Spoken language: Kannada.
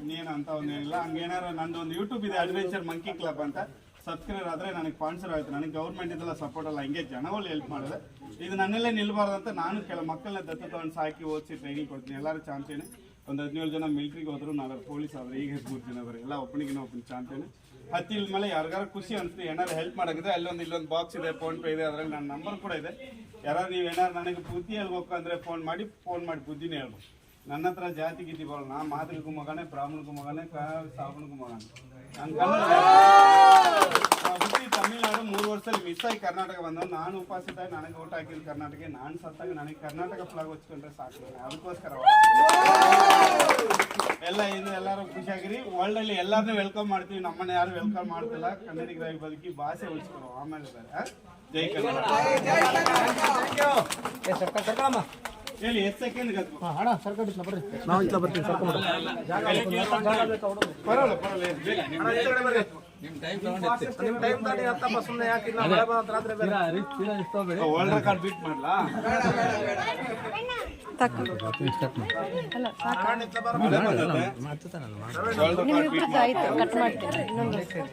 ಇನ್ನೇನು ಅಂತ ಒಂದೇನಿಲ್ಲ. ಹಂಗೇನಾರು ನಂದು ಒಂದು ಯೂಟ್ಯೂಬ್ ಇದೆ, ಅಡ್ವೆಂಚರ್ ಮಂಕಿ ಕ್ಲಬ್ ಅಂತ. ಸಬ್ಸ್ಕ್ರೈಬ್ ಆದರೆ ನನಗೆ ಸ್ಪಾನ್ಸರ್ ಆಯಿತು. ನನಗೆ ಗೌರ್ಮೆಂಟ್ ಇದೆಲ್ಲ ಸಪೋರ್ಟ್ ಅಲ್ಲ, ಹಿಂಗೆ ಜನಗಳು ಹೆಲ್ಪ್ ಮಾಡಿದೆ. ಇದು ನನ್ನಲ್ಲೇ ನಿಲ್ಬಾರ್ದಂತ ನಾನು ಕೆಲವು ಮಕ್ಕಳನ್ನ ದತ್ತು ತಗೊಂಡು ಸಾಕಿ ಓದಿಸಿ ಟ್ರೈನಿಂಗ್ ಕೊಡ್ತೀನಿ. ಎಲ್ಲರೂ ಚಾಂಪಿಯನ್. ಒಂದು 17 ಜನ ಮಿಲಿಟ್ರಿಗೆ ಹೋದ್ರು, 4 ಪೊಲೀಸ್ ಆದ್ರೆ, ಈಗ 3 ಜನ ಅವರು ಎಲ್ಲ ಒಬ್ಬನಿಗೆ ಚಾಂಪಿಯನ್. ಹತ್ತಿದ ಮೇಲೆ ಯಾರಿಗಾರು ಖುಷಿ ಅನಿಸ್ತು, ಏನಾದ್ರು ಹೆಲ್ಪ್ ಮಾಡೋದಿದ್ರೆ ಇಲ್ಲೊಂದು ಬಾಕ್ಸ್ ಇದೆ, ಫೋನ್ ಪೇ ಇದೆ, ಅದರಲ್ಲಿ ನನ್ನ ನಂಬರ್ ಕೂಡ ಇದೆ. ಯಾರು ನೀವು ಏನಾರು ನನಗೆ ಬುದ್ಧಿ ಹೇಳ್ಬೇಕು ಅಂದರೆ ಫೋನ್ ಮಾಡಿ ಬುದ್ಧಿನೇ ಹೇಳ್ಬೇಕು. ನನ್ನ ಹತ್ರ ಜಾತಿ ಗೀತಿ ಬರೋಲ್ಲ. ನಾ ಮಾದರಿಗೂ ಮಗನೇ, ಬ್ರಾಹ್ಮಣಗೂ ಮಗನೇ, ಸಾಬನಿಗೂ ಮಗನೇ. ಹುಟ್ಟಿ ತಮಿಳ್ನಾಡು 3 ವರ್ಷದಲ್ಲಿ ಮಿಸ್ ಆಗಿ ಕರ್ನಾಟಕ ಬಂದ. ನಾನು ಉಪಸ್ಥಿತಾಗಿ ನನಗೆ ಓಟ್ ಹಾಕಿದ್ದು ಕರ್ನಾಟಕ. ನಾನು ಸತ್ತಾಗ ನನಗೆ ಕರ್ನಾಟಕ ಫ್ಲಾಗ್ ಹಚ್ಕೊಂಡ್ರೆ ಸಾಕು. ಅದಕ್ಕೋಸ್ಕರ ಎಲ್ಲರೂ ಖುಷಿಯಾಗಿರಿ. ವರ್ಲ್ಡ್ ಅಲ್ಲಿ ಎಲ್ಲಾರನ್ನೂ ವೆಲ್ಕಮ್ ಮಾಡ್ತೀವಿ. ನಮ್ಮನ್ನ ಯಾರು ವೆಲ್ಕಮ್ ಮಾಡ್ತಿಲ್ಲ. ಕನ್ನಡಿಗರಾಗಿ ಬದುಕಿ ಭಾಷೆ ಉಳಿಸ್ಕೊರೋ. ಆಮೇಲೆ ಜೈ ಕನ್ನಡ. ಹೇಳಿ ಎಷ್ಟು ಸೆಕೆಂಡ್ ವರ್ಲ್ಡ್ ರೆಕಾರ್ಡ್ ಬೀಟ್ ಮಾಡ್ಲಾ? ನಿಮ್ಮಿಬ್ರದ್ದು ಆಯ್ತು, ಕಟ್ ಮಾಡ್ತೀನಿ.